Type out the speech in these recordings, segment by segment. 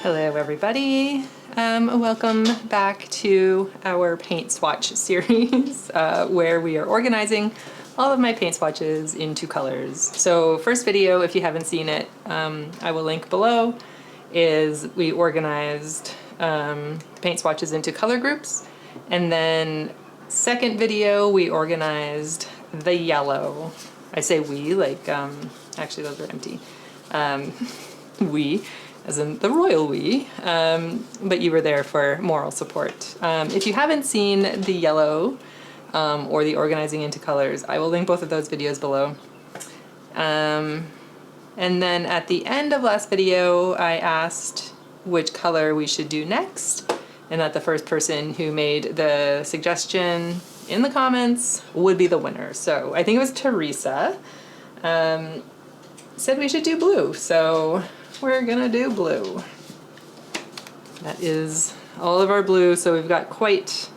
Hello everybody, welcome back to our paint swatch series where we are organizing all of my paint swatches into colors. So first video, if you haven't seen it, I will link below, is we organized paint swatches into color groups, and then second video we organized the yellow. I say we, like, actually those are empty. We, as in the royal we, but you were there for moral support. If you haven't seen the yellow or the organizing into colors, I will link both of those videos below. And then at the end of last video, I asked which color we should do next, and that the first person who made the suggestion in the comments would be the winner. So I think it was Teresa, said we should do blue, so we're gonna do blue. That is all of our blue, so we've got quite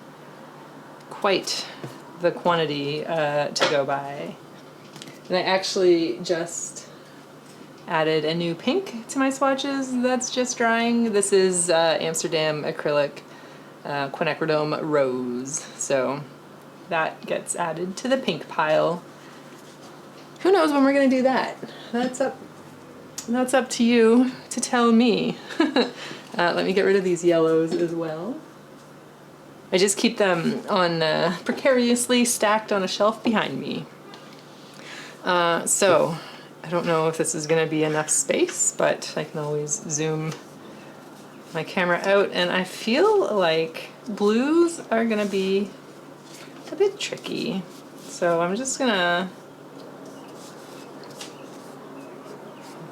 the quantity to go by. And I actually just added a new pink to my swatches that's just drying. This is Amsterdam acrylic quinacridone rose, so that gets added to the pink pile. Who knows when we're gonna do that? That's up to you to tell me. Let me get rid of these yellows as well. I just keep them on precariously stacked on a shelf behind me. So I don't know if this is gonna be enough space, but I can always zoom my camera out, and I feel like blues are gonna be a bit tricky. So I'm just gonna,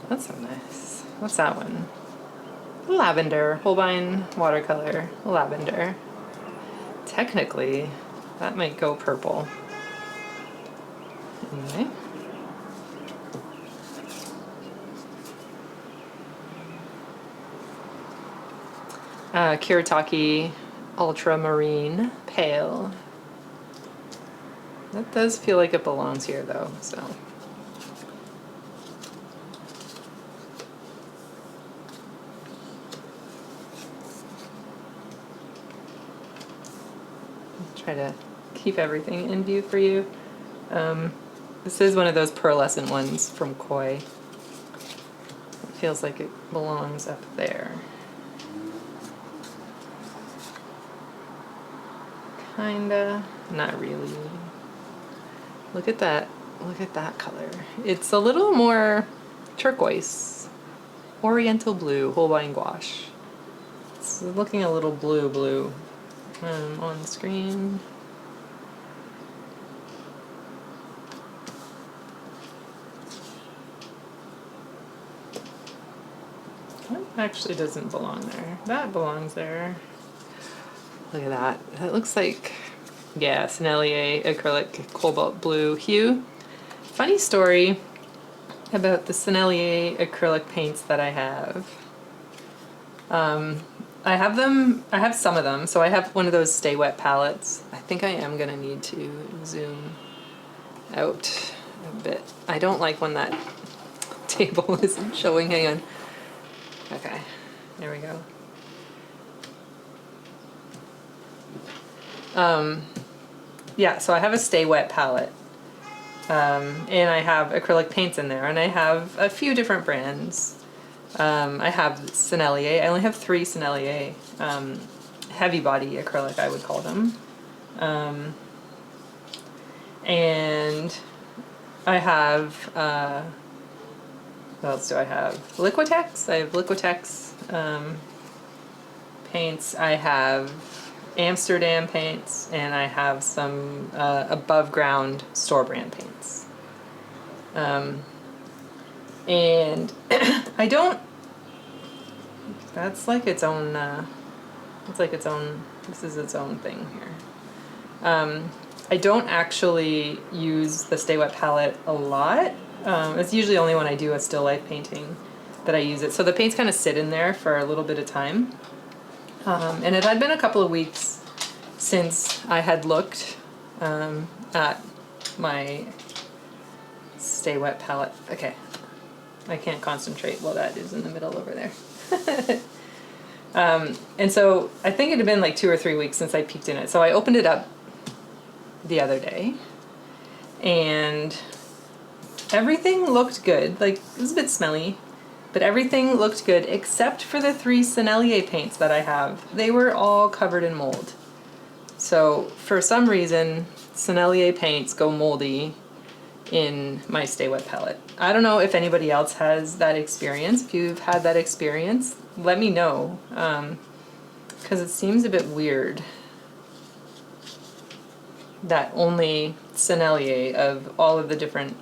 that's so nice. What's that one? Lavender, Holbein watercolor, lavender. Technically, that might go purple. Anyway. Kiritaki ultramarine pale. That does feel like it belongs here though, so. Try to keep everything in view for you. This is one of those pearlescent ones from Koi. It feels like it belongs up there. Kinda, not really. Look at that color. It's a little more turquoise, oriental blue, Holbein gouache. It's looking a little blue on the screen. That actually doesn't belong there. That belongs there. Look at that. That looks like, yeah, Sennelier acrylic cobalt blue hue. Funny story about the Sennelier acrylic paints that I have. I have some of them. So I have one of those Stay Wet palettes. I think I am gonna need to zoom out a bit. I don't like when that table isn't showing. Hang on. Okay, there we go. Yeah, so I have a Stay Wet palette, and I have acrylic paints in there, and I have a few different brands. I have Sennelier. I only have 3 Sennelier, heavy body acrylic, I would call them. And I have, what else do I have? Liquitex. I have Liquitex paints. I have Amsterdam paints, and I have some above ground store brand paints. And I don't, that's like its own, it's like its own, this is its own thing here. I don't actually use the Stay Wet palette a lot. It's usually only when I do a still life painting that I use it. So the paints kind of sit in there for a little bit of time. And it had been a couple of weeks since I had looked at my Stay Wet palette. Okay, I can't concentrate while that is in the middle over there. And so I think it had been like 2 or 3 weeks since I peeked in it. So I opened it up the other day, and everything looked good. Like, it was a bit smelly, but everything looked good except for the 3 Sennelier paints that I have. They were all covered in mold. So for some reason, Sennelier paints go moldy in my Stay Wet palette. I don't know if anybody else has that experience. If you've had that experience, let me know, because it seems a bit weird that only Sennelier of all of the different,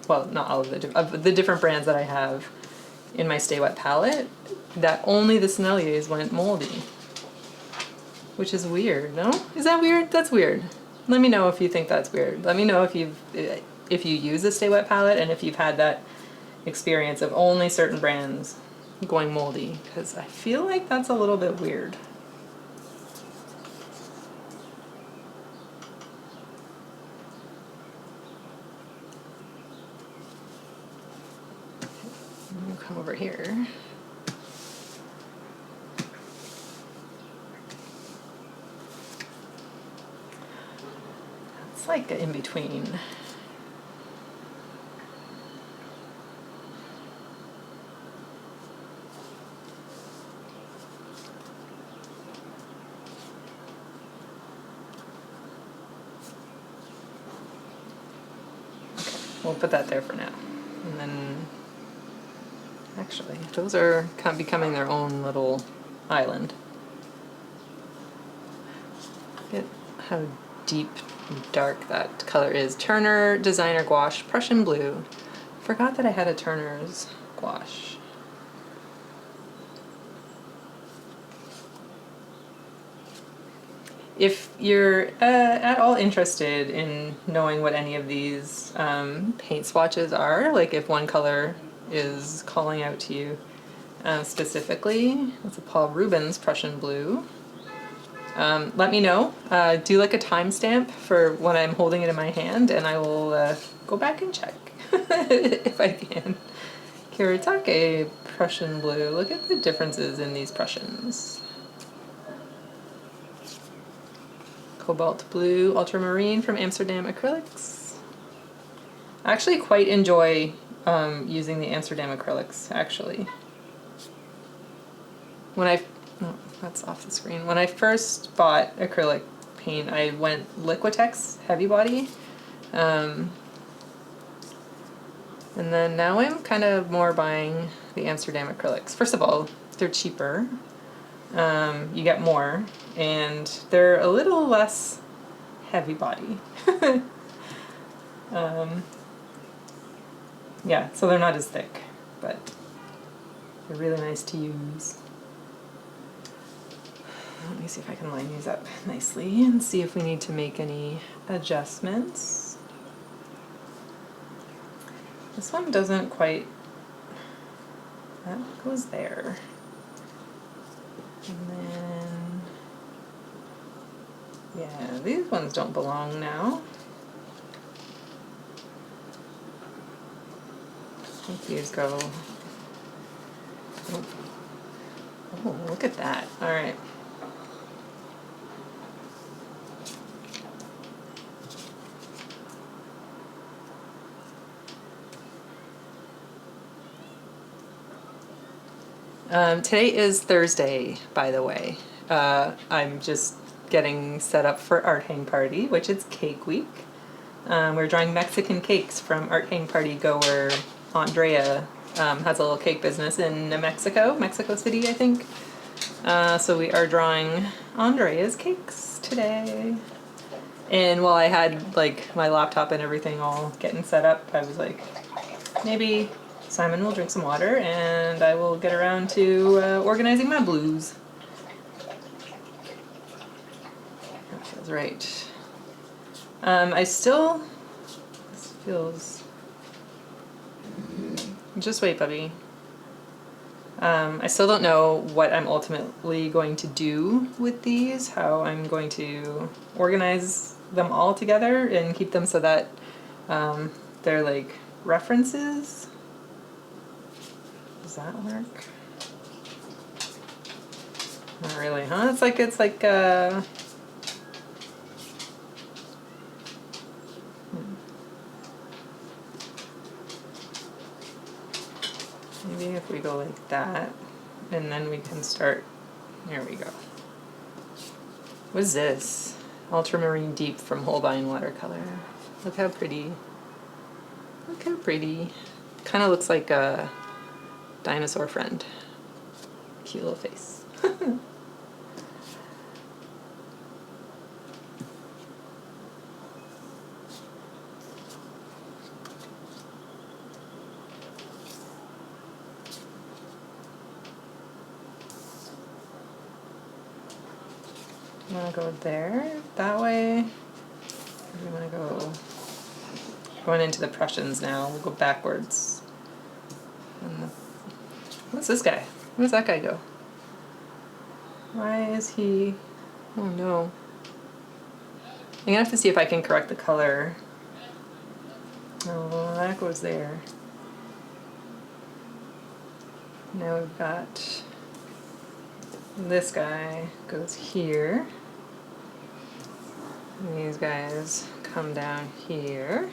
well, not all of the different brands that I have in my Stay Wet palette, that only the Senneliers went moldy. Which is weird, no? Is that weird? That's weird. Let me know if you think that's weird. Let me know if you use a Stay Wet palette and if you've had that experience of only certain brands going moldy, because I feel like that's a little bit weird. I'll come over here. It's like in between. We'll put that there for now. And then, actually, those are kind of becoming their own little island. Look at how deep and dark that color is. Turner Designer Gouache, Prussian Blue. Forgot that I had a Turner's gouache. If you're at all interested in knowing what any of these paint swatches are, like if one color is calling out to you specifically, it's a Paul Rubens Prussian Blue. Let me know. Do like a timestamp for when I'm holding it in my hand, and I will go back and check if I can. Kiritake Prussian Blue. Look at the differences in these Prussians. Cobalt Blue Ultramarine from Amsterdam Acrylics. I actually quite enjoy using the Amsterdam Acrylics, actually. Oh, that's off the screen. When I first bought acrylic paint, I went Liquitex Heavy Body. And then now I'm kind of more buying the Amsterdam Acrylics. First of all, they're cheaper. You get more, and they're a little less heavy body. Yeah, so they're not as thick, but they're really nice to use. Let me see if I can line these up nicely and see if we need to make any adjustments. This one doesn't quite, that goes there. And then, yeah, these ones don't belong now. I think these go, oh, look at that. All right. Today is Thursday, by the way. I'm just getting set up for Art Hang Party, which is Cake Week. We're drawing Mexican cakes from Art Hang Party goer Andrea. Has a little cake business in Mexico City, I think. So we are drawing Andrea's cakes today. And while I had like my laptop and everything all getting set up, I was like, maybe Simon will drink some water and I will get around to organizing my blues. That feels right. This feels, just wait, Bubby. I still don't know what I'm ultimately going to do with these, how I'm going to organize them all together and keep them so that they're like references. Does that work? Not really, huh? It's like maybe if we go like that, and then we can start, there we go. What is this? Ultramarine Deep from Holbein Watercolor. Look how pretty. Look how pretty. Kind of looks like a dinosaur friend. Cute little face. You want to go there, that way. You want to go going into the Prussians now. We'll go backwards. What's this guy? Where does that guy go? Why is he? Oh no. I'm gonna have to see if I can correct the color. Oh, that goes there. Now we've got this guy goes here. And these guys come down here.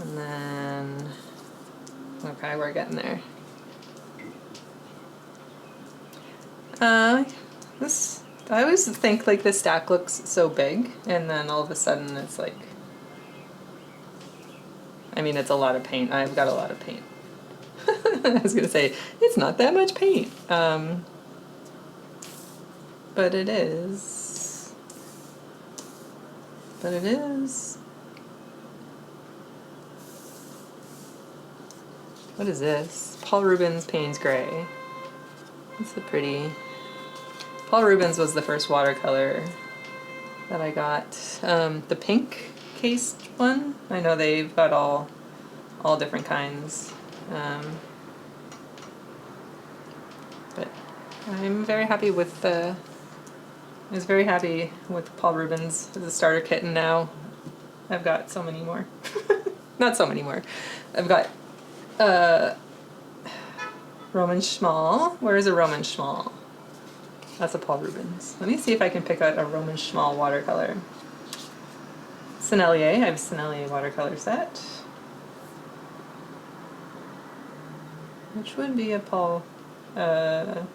And then, okay, we're getting there. I always think like this stack looks so big, and then all of a sudden it's like, I mean, it's a lot of paint. I've got a lot of paint. I was gonna say, it's not that much paint. But it is. But it is. What is this? Paul Rubens Payne's Gray. It's a pretty. Paul Rubens was the first watercolor that I got. The pink cased one. I know they've got all different kinds. But I'm very happy with the. I was very happy with Paul Rubens as a starter kit, and now I've got so many more. Not so many more. I've got Roman Schmal. Where is a Roman Schmal? That's a Paul Rubens. Let me see if I can pick out a Roman Schmal watercolor. Sennelier. I have a Sennelier watercolor set. Which would be a Paul... the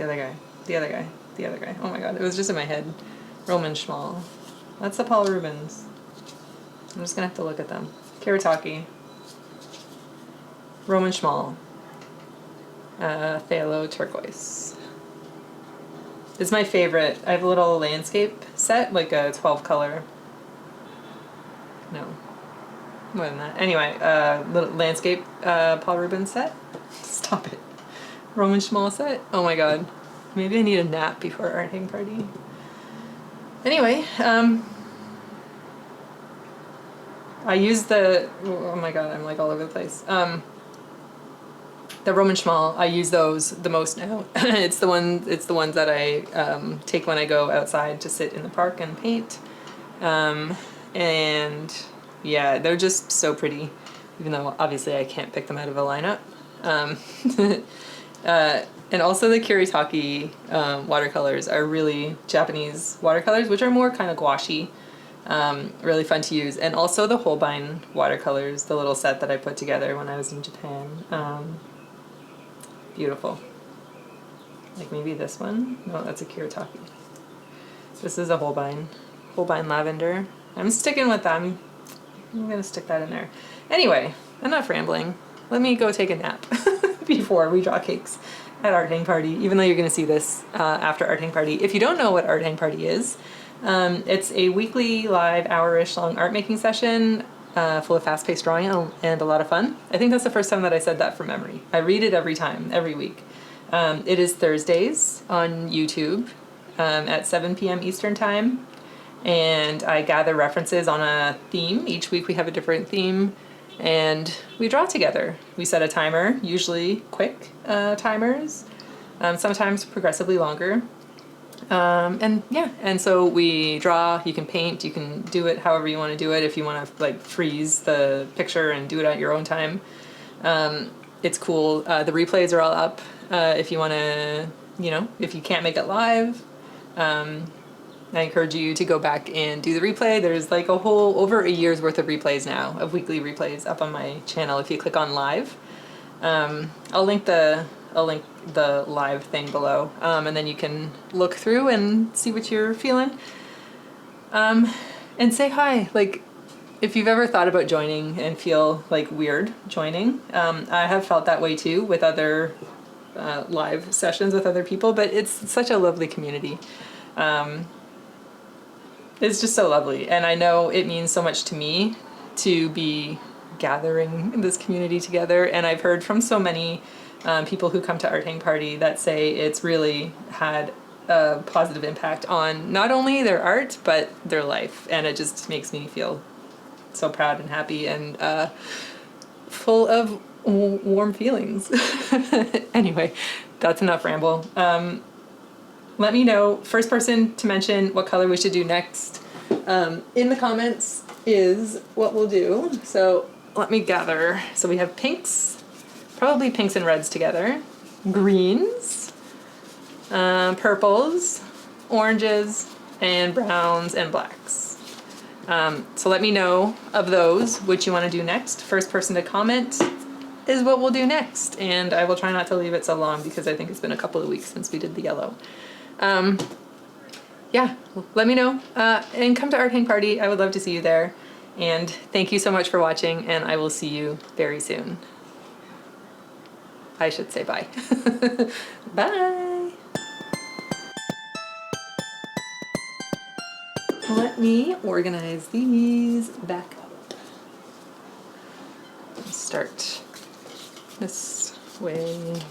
other guy. The other guy. The other guy. Oh my god, it was just in my head. Roman Schmal. That's the Paul Rubens. I'm just gonna have to look at them. Kiritaki. Roman Schmal. Phthalo turquoise. It's my favorite. I have a little landscape set, like a 12 color. No. More than that. Anyway, little landscape Paul Rubens set. Stop it. Roman Schmal set. Oh my god. Maybe I need a nap before art hang party. Anyway, I use the, oh my god, I'm like all over the place. The Roman Schmal, I use those the most now. It's the ones that I take when I go outside to sit in the park and paint. And yeah, they're just so pretty, even though obviously I can't pick them out of a lineup. And also the Kiritaki watercolors are really Japanese watercolors, which are more kind of gouache. Really fun to use. And also the Holbein watercolors, the little set that I put together when I was in Japan. Beautiful. Like maybe this one? No, that's a Kiritaki. This is a Holbein lavender. I'm sticking with them. I'm gonna stick that in there. Anyway, enough rambling. Let me go take a nap before we draw cakes at Art Hang Party, even though you're gonna see this after Art Hang Party. If you don't know what Art Hang Party is, it's a weekly live hour-ish long art making session full of fast-paced drawing and a lot of fun. I think that's the first time that I said that from memory. I read it every time, every week. It is Thursdays on YouTube at 7 p.m. Eastern Time, and I gather references on a theme. Each week we have a different theme, and we draw together. We set a timer, usually quick timers, sometimes progressively longer. And so we draw, you can paint, you can do it however you want to do it. If you want to like freeze the picture and do it at your own time. it's cool. The replays are all up if you want to, you know, if you can't make it live. I encourage you to go back and do the replay. There's like a whole, over a year's worth of replays now, of weekly replays up on my channel if you click on live. I'll link the live thing below, and then you can look through and see what you're feeling. And say hi. Like, if you've ever thought about joining and feel like weird joining, I have felt that way too with other live sessions with other people, but it's such a lovely community. It's just so lovely, and I know it means so much to me to be gathering this community together, and I've heard from so many people who come to Art Hang Party that say it's really had a positive impact on not only their art but their life, and it just makes me feel so proud and happy and full of warm feelings. Anyway, that's enough ramble. Let me know, first person to mention what color we should do next in the comments is what we'll do. So let me gather. So we have pinks, probably pinks and reds together, greens, purples, oranges, and browns and blacks. So let me know of those which you want to do next. First person to comment is what we'll do next, and I will try not to leave it so long because I think it's been a couple of weeks since we did the yellow. Yeah, let me know, and come to Art Hang Party. I would love to see you there, and thank you so much for watching, and I will see you very soon. I should say bye. Bye. Let me organize these back up. Start this way.